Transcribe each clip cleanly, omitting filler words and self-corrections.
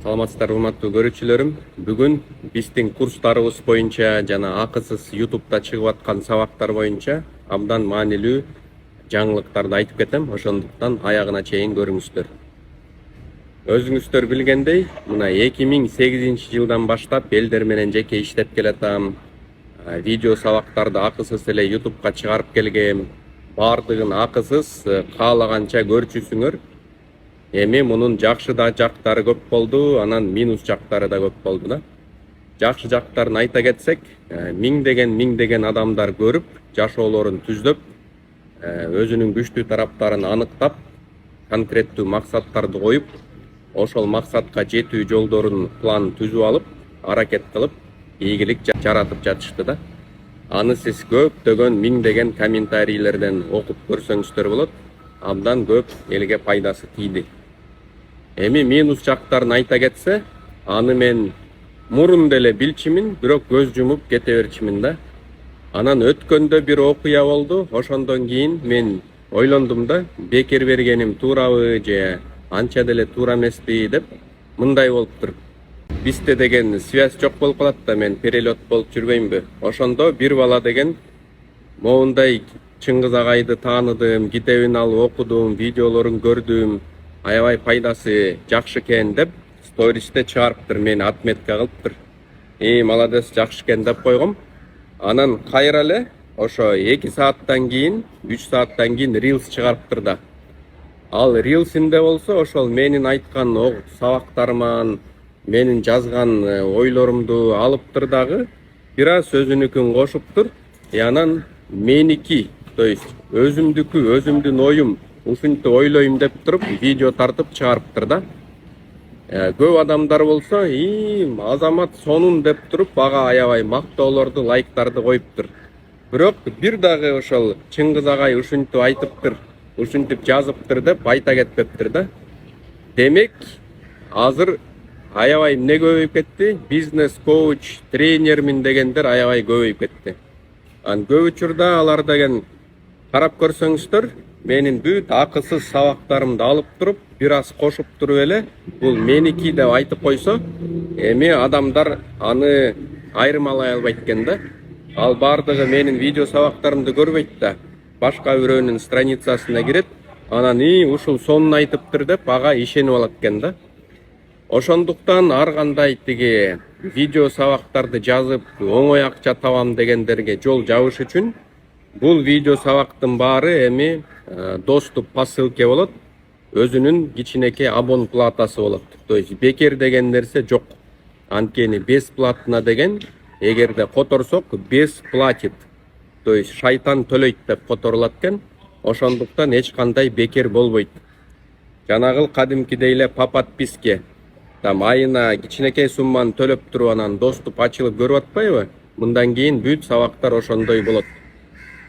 Саламатсыздар урматтуу көрүүчүлөрүм. Бүгүн биздин курстарыбыз боюнча жана акысыз YouTube'да чыгып аткан сабактар боюнча абдан маанилүү жаңылыктарды айтып кетем. Ошондуктан аягына чейин көрүңүздөр. Өзүңүздөр билгендей, мына 2008 жылдан баштап элдер менен жеке иштеп келатам. Видео сабактарды акысыз эле YouTube'га чыгарып келгем. Бардыгын акысыз, каалаганча көрчүсүңөр. Эми мунун жакшы да жактары көп болду, анан минус жактары да көп болду да. Жакшы жактарын айта кетсек, миңдеген адамдар көрүп, жашоолорун түздөп, өзүнүн күчтүү тараптарын аныктап, конкреттүү максаттарды коюп, ошол максатка жетүү жолдорун план түзүп алып, аракет кылып, ийгилик жаратып жатышты да. Аны сиз көптөгөн миңдеген комментарийлерден окуп көрсөңүздөр болот. Абдан көп элге пайдасы тийди. Эми минус жактарын айта кетсе, аны мен мурун деле билчимин, бирок көз жумуп кете берчимин да. Анан өткөндө бир окуя болду, ошондон кийин мен ойлондум да, бекер бергеним туурабы же анча деле туура эмеспи деп, мындай болуптур. Бизде деген связь жок болуп калат да, мен перелет болуп жүрбөймбү. Ошондо бир бала деген моундай Чыңгыз агайды тааныдым, китебин алып окудум, видеолорун көрдүм, аябай пайдасы жакшы экен деп стористе чыгарыптыр, мени отметка кылыптыр. Молодец, жакшы экен деп койгом. Анан кайра эле ошо 2 сааттан кийин, 3 сааттан кийин Reels чыгарыптыр да. Ал Reels'инде болсо ошол менин айткан сабактарыман, менин жазган ойлорумду алыптыр дагы, бир аз өзүнүкүн кошуптур. Анан меники, то есть өзүмдүн оюм, ушинтип ойлойм деп туруп видео тартып чыгарыптыр да. Көп адамдар болсо, Азамат сонун деп туруп ага аябай мактоолорду, лайктарды коюптур. Бирок бир дагы ошол Чыңгыз агай ушинтип айтыптыр, ушинтип жазыптыр деп айта кетпептир да. Демек, азыр аябай эмне көбөйүп кетти? Бизнес коуч, тренермин дегендер аябай көбөйүп кетти. Көп учурда алар деген карап көрсөңүздөр, менин бүт акысыз сабактарымды алып туруп, бир аз кошуп туруп эле, бул меники деп айтып койсо, эми адамдар аны айырмалай албайт экен да. Ал бардыгы менин видео сабактарымды көрбөйт да. Башка бирөөнүн страницасына кирет, анан ушул сонун айтыптыр деп ага ишенип алат экен да. Ошондуктан ар кандай тиги видео сабактарды жазып, оңой акча табам дегендерге жол жабыш үчүн бул видео сабактын баары эми доступ по ссылке болот, өзүнүн кичинекей абон платасы болот. То есть бекер деген нерсе жок. Анткени бесплатно деген, эгерде которсок, бесплатит. То есть шайтан төлөйт деп которулат экен. Ошондуктан эч кандай бекер болбойт. Жанагыл кадимкидей эле по подписке айына кичинекей сумманы төлөп туруп анан доступ ачылып көрүп атпайбы? Мындан кийин бүт сабактар ошондой болот.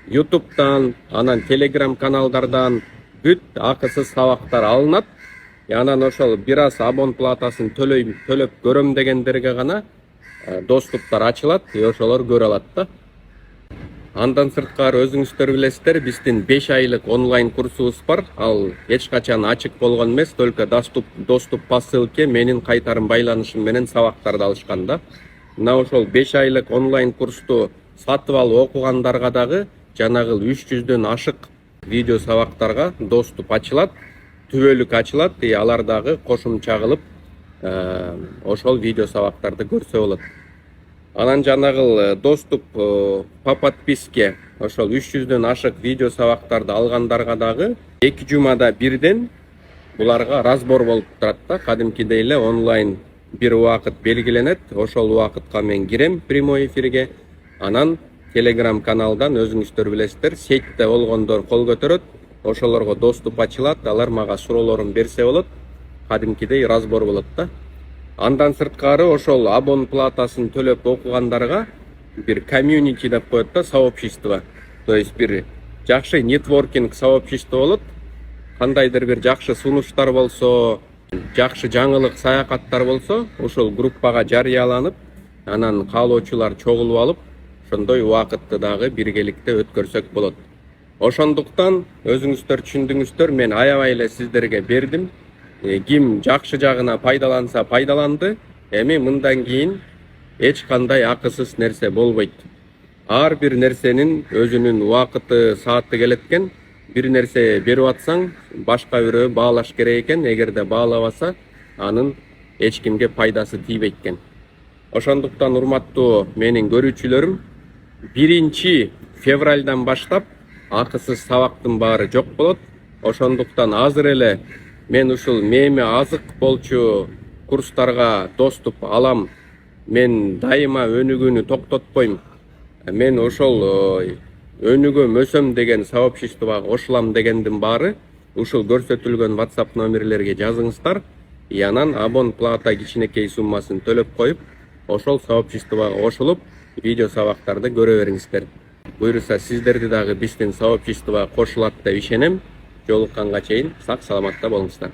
YouTube'дан, анан Telegram каналдардан бүт акысыз сабактар алынат. Анан ошол бир аз абон платасын төлөп көрөм дегендерге гана доступтар ачылат, ошолор көрө алат да. Андан сырткары өзүңүздөр билесиздер, биздин 5 айлык онлайн курсубуз бар. Ал эч качан ачык болгон эмес, только доступ по ссылке менин кайтарым байланышым менен сабактарды алышкан да. Мына ошол 5 айлык онлайн курсту сатып алып окугандарга дагы жанагыл 300дөн ашык видео сабактарга доступ ачылат, түбөлүк ачылат, алар дагы кошумча кылып ошол видео сабактарды көрсө болот. Анан жанагыл доступ по подписке ошол 300дөн ашык видео сабактарды алгандарга дагы 2 жумада бирден буларга разбор болуп турат да. Кадимкидей эле онлайн бир убакыт белгиленет, ошол убакытка мен кирем прямой эфирге. Анан Telegram каналдан өзүңүздөр билесиздер, сетьте болгондор кол көтөрөт, ошолорго доступ ачылат, алар мага суроолорун берсе болот, кадимкидей разбор болот да. Андан сырткары ошол абон платасын төлөп окугандарга бир комьюнити деп коет да, сообщество. То есть бир жакшы нетворкинг сообщество болот. Кандайдыр бир жакшы сунуштар болсо, жакшы жаңылык саякаттар болсо, ошол группага жарыяланып, анан каалоочулар чогулуп алып, ошондой убакытты дагы биргеликте өткөрсөк болот. Ошондуктан өзүңүздөр түшүндүңүздөр, мен аябай эле сиздерге бердим. ким жакшы жагына пайдаланса пайдаланды. Эми мындан кийин эч кандай акысыз нерсе болбойт. Ар бир нерсенин өзүнүн убакыты, сааты келет экен. Бир нерсе берип атсаң, башка бирөө баалаш керек экен. Эгерде баалабаса, анын эч кимге пайдасы тийбейт экен. Ошондуктан урматтуу менин көрүүчүлөрүм, 1 февралдан баштап акысыз сабактын баары жок болот. Ошондуктан азыр эле мен ушул меми азык болчу курстарга доступ алам. Мен дайыма өнүгүүнү токтотпойм. Мен ошол өнүгөм, өсөм деген сообществого кошулам дегендин баары ушул көрсөтүлгөн WhatsApp номерлерге жазыңыздар. Анан абон плата кичинекей суммасын төлөп коюп, ошол сообществого кошулуп, видео сабактарды көрө бериңиздер. Буюрса сиздерди дагы биздин сообществого кошулат деп ишенем. Жолукканга чейин сак саламатта болуңуздар.